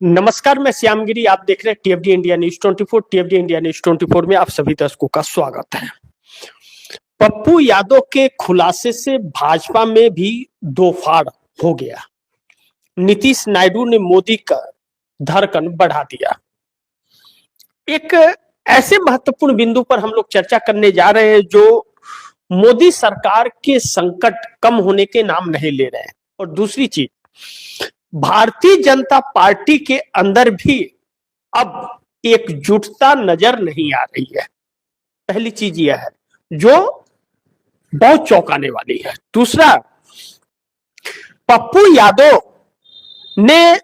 नमस्कार, मैं श्यामगिरी। आप देख रहे हैं टीएफडी इंडिया न्यूज 24। टीएफडी इंडिया न्यूज 24 में आप सभी दर्शकों का स्वागत है। पप्पू यादव के खुलासे से भाजपा में भी दो फाड़ हो गया। नीतीश नायडू ने मोदी का धड़कन बढ़ा दिया। एक ऐसे महत्वपूर्ण बिंदु पर हम लोग चर्चा करने जा रहे हैं जो मोदी सरकार के संकट कम होने के नाम नहीं ले रहे हैं। और दूसरी चीज, भारतीय जनता पार्टी के अंदर भी अब एकजुटता नजर नहीं आ रही है। पहली चीज यह है जो बहुत चौंकाने वाली है। दूसरा, पप्पू यादव ने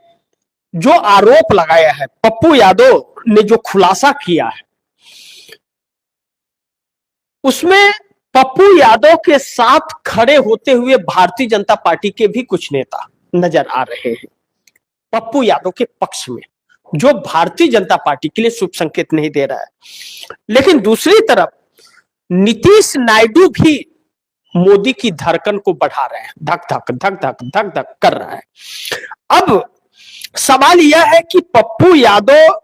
जो आरोप लगाया है, पप्पू यादव ने जो खुलासा किया है, उसमें पप्पू यादव के साथ खड़े होते हुए भारतीय जनता पार्टी के भी कुछ नेता नजर आ रहे हैं पप्पू यादव के पक्ष में, जो भारतीय जनता पार्टी के लिए शुभ संकेत नहीं दे रहा है। लेकिन दूसरी तरफ नीतीश नायडू भी मोदी की धड़कन को बढ़ा रहे हैं, धक धक धक धक धक धक कर रहा है। अब सवाल यह है कि पप्पू यादव,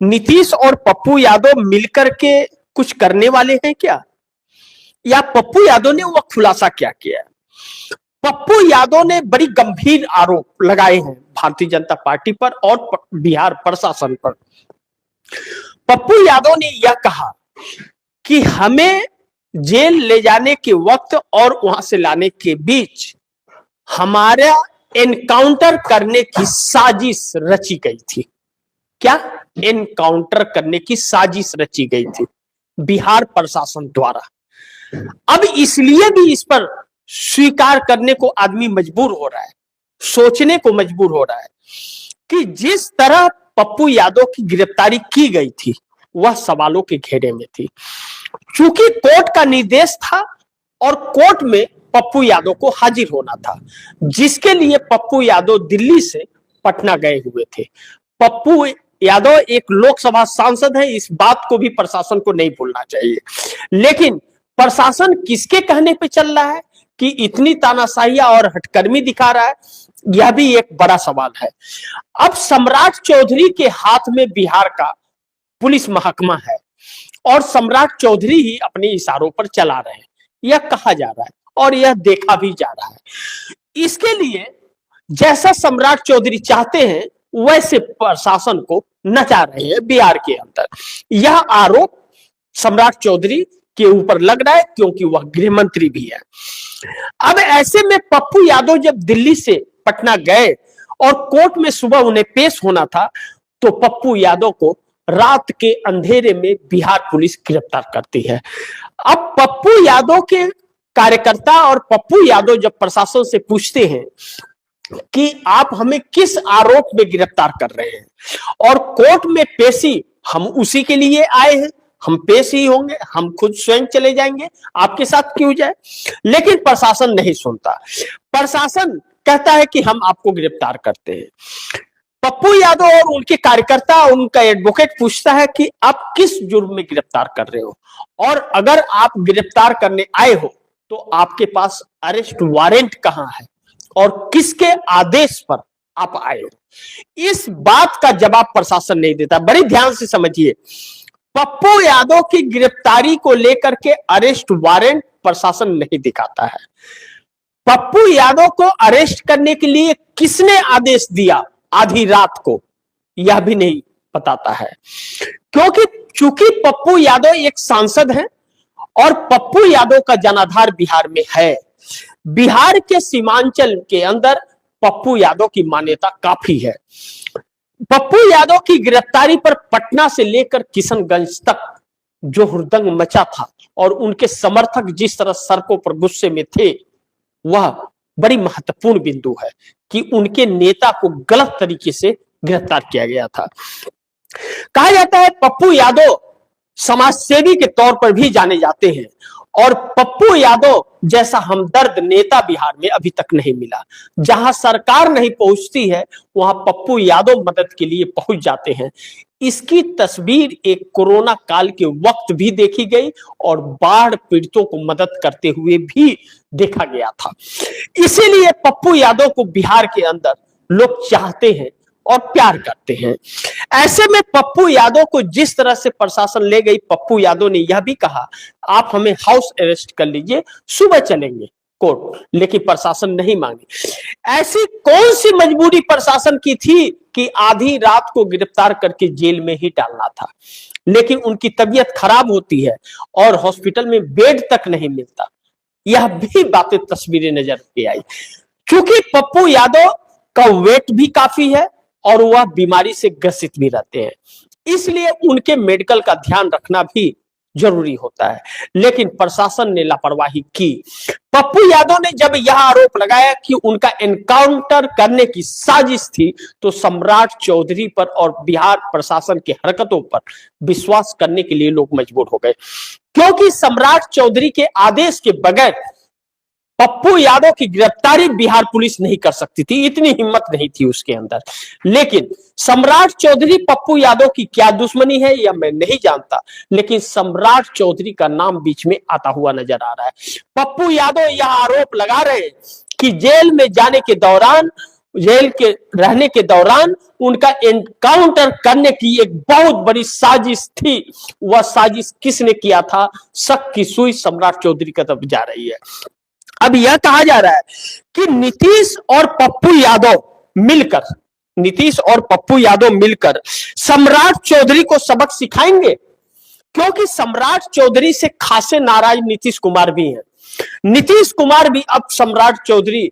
नीतीश और पप्पू यादव मिलकर के कुछ करने वाले हैं क्या, या पप्पू यादव ने वह खुलासा क्या किया है? पप्पू यादव ने बड़ी गंभीर आरोप लगाए हैं भारतीय जनता पार्टी पर और बिहार प्रशासन पर। पप्पू यादव ने यह कहा कि हमें जेल ले जाने के वक्त और वहां से लाने के बीच हमारा एनकाउंटर करने की साजिश रची गई थी। क्या एनकाउंटर करने की साजिश रची गई थी बिहार प्रशासन द्वारा। अब इसलिए भी इस पर स्वीकार करने को आदमी मजबूर हो रहा है, सोचने को मजबूर हो रहा है कि जिस तरह पप्पू यादव की गिरफ्तारी की गई थी वह सवालों के घेरे में थी। चूंकि कोर्ट का निर्देश था और कोर्ट में पप्पू यादव को हाजिर होना था, जिसके लिए पप्पू यादव दिल्ली से पटना गए हुए थे। पप्पू यादव एक लोकसभा सांसद है, इस बात को भी प्रशासन को नहीं भूलना चाहिए। लेकिन प्रशासन किसके कहने पे चल रहा है कि इतनी तानाशाहियां और हटकर्मी दिखा रहा है, यह भी एक बड़ा सवाल है। अब सम्राट चौधरी के हाथ में बिहार का पुलिस महकमा है और सम्राट चौधरी ही अपने इशारों पर चला रहे हैं, यह कहा जा रहा है और यह देखा भी जा रहा है। इसके लिए जैसा सम्राट चौधरी चाहते हैं वैसे प्रशासन को नचा रहे हैं बिहार के अंदर। यह आरोप सम्राट चौधरी के ऊपर लग रहा है क्योंकि वह गृह मंत्री भी है। अब ऐसे में पप्पू यादव जब दिल्ली से पटना गए और कोर्ट में सुबह उन्हें पेश होना था, तो पप्पू यादव को रात के अंधेरे में बिहार पुलिस गिरफ्तार करती है। अब पप्पू यादव के कार्यकर्ता और पप्पू यादव जब प्रशासन से पूछते हैं कि आप हमें किस आरोप में गिरफ्तार कर रहे हैं, और कोर्ट में पेशी हम उसी के लिए आए हैं, हम पेश ही होंगे, हम खुद स्वयं चले जाएंगे, आपके साथ क्यों जाए। लेकिन प्रशासन नहीं सुनता। प्रशासन कहता है कि हम आपको गिरफ्तार करते हैं। पप्पू यादव और उनके कार्यकर्ता, उनका एडवोकेट पूछता है कि आप किस जुर्म में गिरफ्तार कर रहे हो, और अगर आप गिरफ्तार करने आए हो तो आपके पास अरेस्ट वारंट कहां है और किसके आदेश पर आप आए हो। इस बात का जवाब प्रशासन नहीं देता। बड़ी ध्यान से समझिए, पप्पू यादव की गिरफ्तारी को लेकर के अरेस्ट वारंट प्रशासन नहीं दिखाता है। पप्पू यादव को अरेस्ट करने के लिए किसने आदेश दिया आधी रात को, यह भी नहीं बताता है। क्योंकि चूंकि पप्पू यादव एक सांसद है और पप्पू यादव का जनाधार बिहार में है, बिहार के सीमांचल के अंदर पप्पू यादव की मान्यता काफी है। पप्पू यादव की गिरफ्तारी पर पटना से लेकर किशनगंज तक जो हुड़दंग मचा था और उनके समर्थक जिस तरह सड़कों पर गुस्से में थे, वह बड़ी महत्वपूर्ण बिंदु है कि उनके नेता को गलत तरीके से गिरफ्तार किया गया था। कहा जाता है पप्पू यादव समाजसेवी के तौर पर भी जाने जाते हैं और पप्पू यादव जैसा हमदर्द नेता बिहार में अभी तक नहीं मिला। जहां सरकार नहीं पहुंचती है वहां पप्पू यादव मदद के लिए पहुंच जाते हैं। इसकी तस्वीर एक कोरोना काल के वक्त भी देखी गई और बाढ़ पीड़ितों को मदद करते हुए भी देखा गया था। इसीलिए पप्पू यादव को बिहार के अंदर लोग चाहते हैं और प्यार करते हैं। ऐसे में पप्पू यादव को जिस तरह से प्रशासन ले गई, पप्पू यादव ने यह भी कहा आप हमें हाउस अरेस्ट कर लीजिए, सुबह चलेंगे कोर्ट, लेकिन प्रशासन नहीं मांगी। ऐसी कौन सी मजबूरी प्रशासन की थी कि आधी रात को गिरफ्तार करके जेल में ही डालना था। लेकिन उनकी तबीयत खराब होती है और हॉस्पिटल में बेड तक नहीं मिलता। यह भी बातें तस्वीरें नजर के आई। क्योंकि पप्पू यादव का वेट भी काफी है और वह बीमारी से ग्रसित भी रहते हैं, इसलिए उनके मेडिकल का ध्यान रखना भी जरूरी होता है। लेकिन प्रशासन ने लापरवाही की। पप्पू यादव ने जब यह आरोप लगाया कि उनका एनकाउंटर करने की साजिश थी, तो सम्राट चौधरी पर और बिहार प्रशासन की हरकतों पर विश्वास करने के लिए लोग मजबूर हो गए। क्योंकि सम्राट चौधरी के आदेश के बगैर पप्पू यादव की गिरफ्तारी बिहार पुलिस नहीं कर सकती थी, इतनी हिम्मत नहीं थी उसके अंदर। लेकिन सम्राट चौधरी पप्पू यादव की क्या दुश्मनी है यह मैं नहीं जानता, लेकिन सम्राट चौधरी का नाम बीच में आता हुआ नजर आ रहा है। पप्पू यादव यह आरोप लगा रहे हैं कि जेल में जाने के दौरान, जेल के रहने के दौरान उनका एनकाउंटर करने की एक बहुत बड़ी साजिश थी। वह साजिश किसने किया था, शक की सुई सम्राट चौधरी की तरफ जा रही है। अब यह कहा जा रहा है कि नीतीश और पप्पू यादव मिलकर सम्राट चौधरी को सबक सिखाएंगे, क्योंकि सम्राट चौधरी से खासे नाराज नीतीश कुमार भी हैं। नीतीश कुमार भी अब सम्राट चौधरी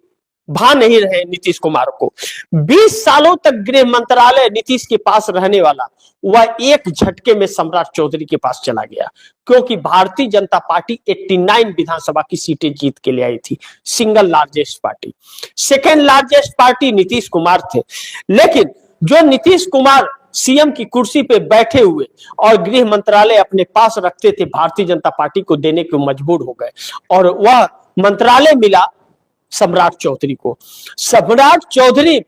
भा नहीं रहे नीतीश कुमार को। 20 सालों तक गृह मंत्रालय नीतीश के पास रहने वाला वह एक झटके में सम्राट चौधरी के पास चला गया, क्योंकि भारतीय जनता पार्टी 89 विधानसभा की सीटें जीत के ले आई थी, single largest party. Second largest party Nitish Kumar थे। लेकिन जो नीतीश कुमार सीएम की कुर्सी पे बैठे हुए और गृह मंत्रालय अपने पास रखते थे, भारतीय जनता पार्टी को देने को मजबूर हो गए और वह मंत्रालय मिला सम्राट चौधरी को। सम्राट चौधरी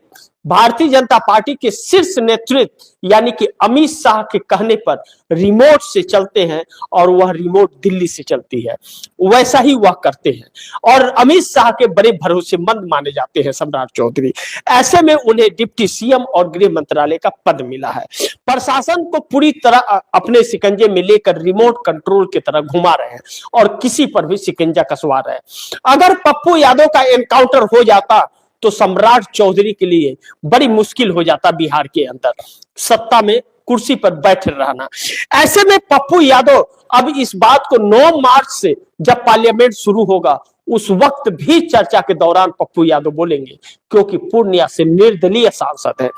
भारतीय जनता पार्टी के शीर्ष नेतृत्व यानी कि अमित शाह के कहने पर रिमोट से चलते हैं और वह रिमोट दिल्ली से चलती है, वैसा ही वह करते हैं और अमित शाह के बड़े भरोसेमंद माने जाते हैं सम्राट चौधरी। ऐसे में उन्हें डिप्टी सीएम और गृह मंत्रालय का पद मिला है। प्रशासन को पूरी तरह अपने शिकंजे में लेकर रिमोट कंट्रोल की तरह घुमा रहे हैं और किसी पर भी शिकंजा कसवा रहे हैं। अगर पप्पू यादव का एनकाउंटर हो जाता तो सम्राट चौधरी के लिए बड़ी मुश्किल हो जाता बिहार के अंदर सत्ता में कुर्सी पर बैठे रहना। ऐसे में पप्पू यादव अब इस बात को 9 मार्च से जब पार्लियामेंट शुरू होगा उस वक्त भी चर्चा के दौरान पप्पू यादव बोलेंगे, क्योंकि पूर्णिया से निर्दलीय सांसद है।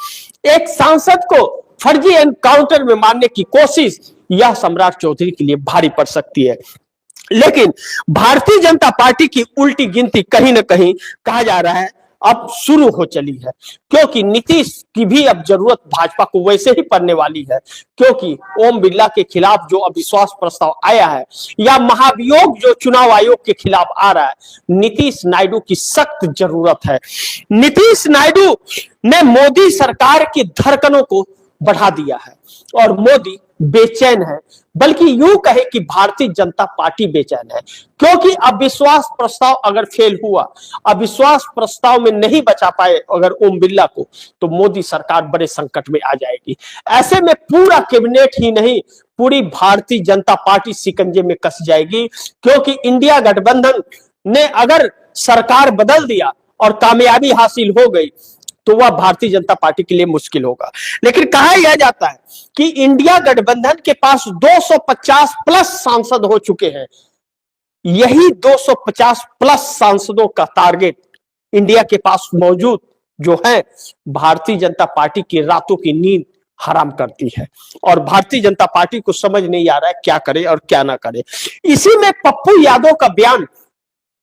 एक सांसद को फर्जी एनकाउंटर में मारने की कोशिश यह सम्राट चौधरी के लिए भारी पड़ सकती है। लेकिन भारतीय जनता पार्टी की उल्टी गिनती कहीं ना कहीं कहा जा रहा है अब शुरू हो चली है, क्योंकि नीतीश की भी अब जरूरत भाजपा को वैसे ही पड़ने वाली है, क्योंकि ओम बिरला के खिलाफ जो अविश्वास प्रस्ताव आया है या महाभियोग जो चुनाव आयोग के खिलाफ आ रहा है, नीतीश नायडू की सख्त जरूरत है। नीतीश नायडू ने मोदी सरकार की धड़कनों को बढ़ा दिया है और मोदी बेचैन है, बल्कि यूं कहे कि भारतीय जनता पार्टी बेचैन है, क्योंकि अविश्वास प्रस्ताव अगर फेल हुआ, अविश्वास प्रस्ताव में नहीं बचा पाए अगर ओम बिरला को, तो मोदी सरकार बड़े संकट में आ जाएगी। ऐसे में पूरा कैबिनेट ही नहीं, पूरी भारतीय जनता पार्टी शिकंजे में कस जाएगी, क्योंकि इंडिया गठबंधन ने अगर सरकार बदल दिया और कामयाबी हासिल हो गई तो वह भारतीय जनता पार्टी के लिए मुश्किल होगा। लेकिन कहा यह जाता है कि इंडिया गठबंधन के पास 250 प्लस सांसद हो चुके हैं। यही 250 प्लस सांसदों का टारगेट इंडिया के पास मौजूद जो है, भारतीय जनता पार्टी की रातों की नींद हराम करती है और भारतीय जनता पार्टी को समझ नहीं आ रहा है क्या करे और क्या ना करे। इसी में पप्पू यादव का बयान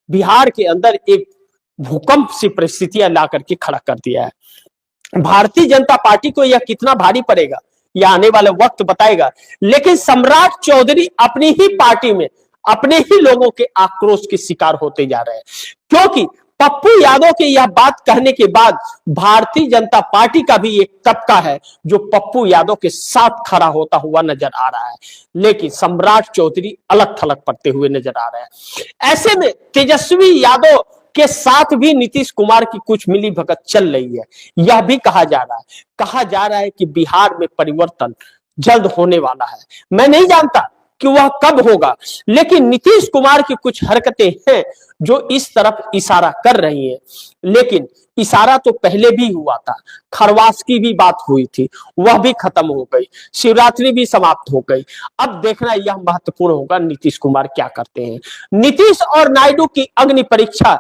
बिहार के अंदर एक भूकंप सी परिस्थितियां ला करके खड़ा कर दिया है। भारतीय जनता पार्टी को यह कितना भारी पड़ेगा यह आने वाला वक्त बताएगा, लेकिन सम्राट चौधरी अपनी ही पार्टी में अपने ही लोगों के आक्रोश के शिकार होते जा रहे हैं, क्योंकि पप्पू यादव के यह बात कहने के बाद भारतीय जनता पार्टी का भी एक तबका है जो पप्पू यादव के साथ खड़ा होता हुआ नजर आ रहा है, लेकिन सम्राट चौधरी अलग थलग पड़ते हुए नजर आ रहे हैं। ऐसे में तेजस्वी यादव के साथ भी नीतीश कुमार की कुछ मिलीभगत चल रही है। यह भी कहा जा रहा है कि बिहार में परिवर्तन जल्द होने वाला है। मैं नहीं जानता कि वह कब होगा, लेकिन नीतीश कुमार की कुछ हरकतें हैं जो इस तरफ इशारा कर रही हैं। लेकिन इशारा तो पहले भी हुआ था, खरवास की भी बात हुई थी, वह भी खत्म हो गई, शिवरात्रि भी समाप्त हो गई। अब देखना यह महत्वपूर्ण होगा नीतीश कुमार क्या करते हैं। नीतीश और नायडू की अग्नि परीक्षा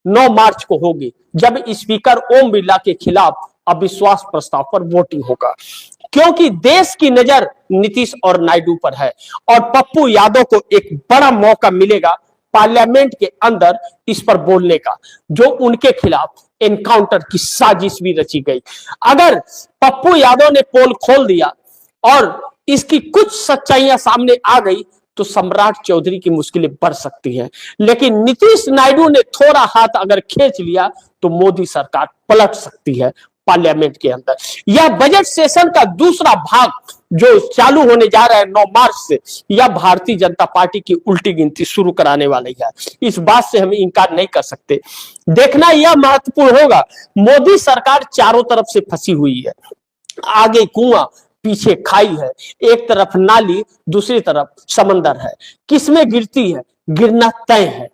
9 मार्च को होगी, जब स्पीकर ओम बिरला के खिलाफ अविश्वास प्रस्ताव पर वोटिंग होगा, क्योंकि देश की नजर नीतीश और नायडू पर है और पप्पू यादव को एक बड़ा मौका मिलेगा पार्लियामेंट के अंदर इस पर बोलने का, जो उनके खिलाफ एनकाउंटर की साजिश भी रची गई। अगर पप्पू यादव ने पोल खोल दिया और इसकी कुछ सच्चाइयां सामने आ गई तो सम्राट चौधरी की मुश्किलें बढ़ सकती हैं। लेकिन नीतीश नायडू ने थोड़ा हाथ अगर खींच लिया तो मोदी सरकार पलट सकती है पार्लियामेंट के अंदर। यह बजट सेशन का दूसरा भाग जो चालू होने जा रहा है 9 मार्च से, यह भारतीय जनता पार्टी की उल्टी गिनती शुरू कराने वाली है। इस बात से हम इनकार नहीं कर सकते। देखना यह महत्वपूर्ण होगा। मोदी सरकार चारों तरफ से फंसी हुई है, आगे कुआं पीछे खाई है, एक तरफ नाली दूसरी तरफ समंदर है। किसमें गिरती है, गिरना तय है।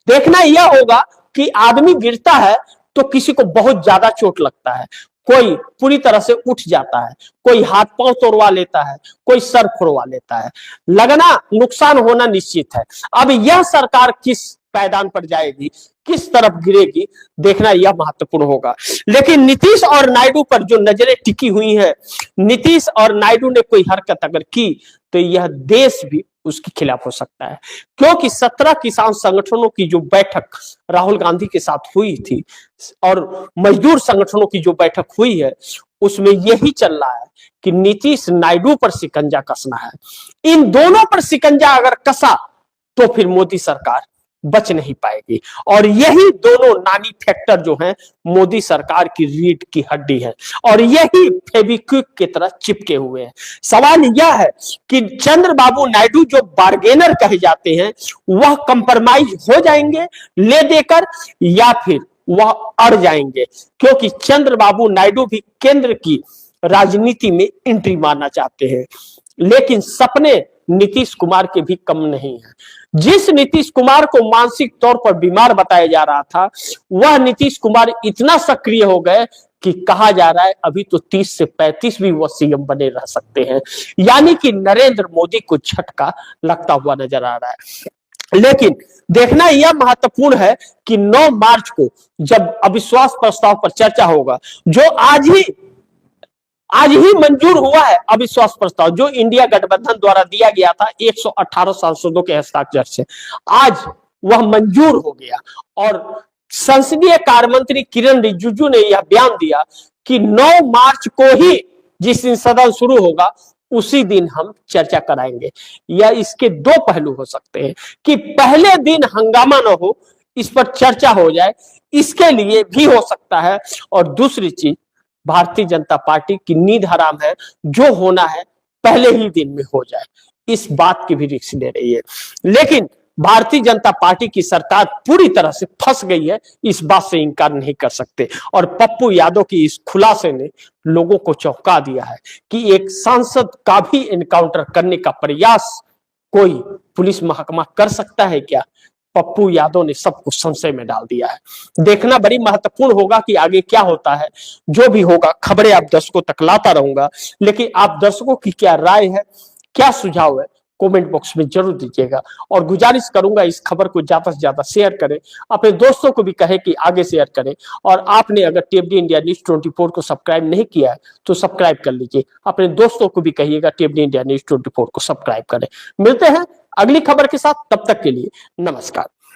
देखना यह होगा कि आदमी गिरता है तो किसी को बहुत ज्यादा चोट लगता है, कोई पूरी तरह से उठ जाता है, कोई हाथ पांव तोड़वा लेता है, कोई सर फोड़वा लेता है। लगना नुकसान होना निश्चित है। अब यह सरकार किस पायदान पर जाएगी, किस तरफ गिरेगी, देखना यह महत्वपूर्ण होगा। लेकिन नीतीश और नायडू पर जो नजरें टिकी हुई हैं, नीतीश और नायडू ने कोई हरकत अगर की तो यह देश भी उसके खिलाफ हो सकता है, क्योंकि 17 किसान संगठनों की जो बैठक राहुल गांधी के साथ हुई थी और मजदूर संगठनों की जो बैठक हुई है, उसमें यही चल रहा है कि नीतीश नायडू पर शिकंजा कसना है। इन दोनों पर शिकंजा अगर कसा तो फिर मोदी सरकार बच नहीं पाएगी। और यही दोनों नानी फैक्टर जो हैं मोदी सरकार की रीढ़ की हड्डी है और यही फेविक्विक की तरह चिपके हुए हैं। सवाल यह है कि चंद्रबाबू नायडू जो बार्गेनर कहे जाते हैं, वह कंप्रोमाइज हो जाएंगे ले देकर या फिर वह अड़ जाएंगे, क्योंकि चंद्रबाबू नायडू भी केंद्र की राजनीति में एंट्री मारना चाहते हैं। लेकिन सपने नीतीश कुमार के भी कम नहीं है। जिस नीतीश कुमार को मानसिक तौर पर बीमार बताया जा रहा था, वह नीतीश कुमार इतना सक्रिय हो गए कि कहा जा रहा है अभी तो 30 से 35 भी वो सीएम बने रह सकते हैं। यानी कि नरेंद्र मोदी को झटका लगता हुआ नजर आ रहा है। लेकिन देखना यह महत्वपूर्ण है कि 9 मार्च को जब अविश्वास प्रस्ताव पर चर्चा होगा, जो आज ही मंजूर हुआ है अविश्वास प्रस्ताव, जो इंडिया गठबंधन द्वारा दिया गया था 118 सांसदों के हस्ताक्षर से, आज वह मंजूर हो गया। और संसदीय कार्य मंत्री किरण रिजिजू ने यह बयान दिया कि 9 मार्च को ही जिस दिन सदन शुरू होगा उसी दिन हम चर्चा कराएंगे। या इसके 2 पहलू हो सकते हैं कि पहले दिन हंगामा न हो, इस पर चर्चा हो जाए, इसके लिए भी हो सकता है। और दूसरी चीज, भारतीय जनता पार्टी की नींद हराम है, जो होना है पहले ही दिन में हो जाए, इस बात की भी रिस्क ले रही है। लेकिन भारतीय जनता पार्टी की सरकार पूरी तरह से फंस गई है, इस बात से इनकार नहीं कर सकते। और पप्पू यादव की इस खुलासे ने लोगों को चौंका दिया है कि एक सांसद का भी एनकाउंटर करने का प्रयास कोई पुलिस महकमा कर सकता है क्या? पप्पू यादव ने सबको संशय में डाल दिया है। देखना बड़ी महत्वपूर्ण होगा कि आगे क्या होता है। जो भी होगा खबरें आप दर्शकों तक लाता रहूंगा, लेकिन आप दर्शकों की क्या राय है, क्या सुझाव है, कमेंट बॉक्स में जरूर दीजिएगा। और गुजारिश करूंगा इस खबर को ज्यादा से ज्यादा शेयर करें, अपने दोस्तों को भी कहे कि आगे शेयर करें। और आपने अगर टीएफडी इंडिया न्यूज 24 को सब्सक्राइब नहीं किया है तो सब्सक्राइब कर लीजिए। अपने दोस्तों को भी कहिएगा टीएफडी इंडिया न्यूज 24 को सब्सक्राइब करें। मिलते हैं अगली खबर के साथ, तब तक के लिए नमस्कार।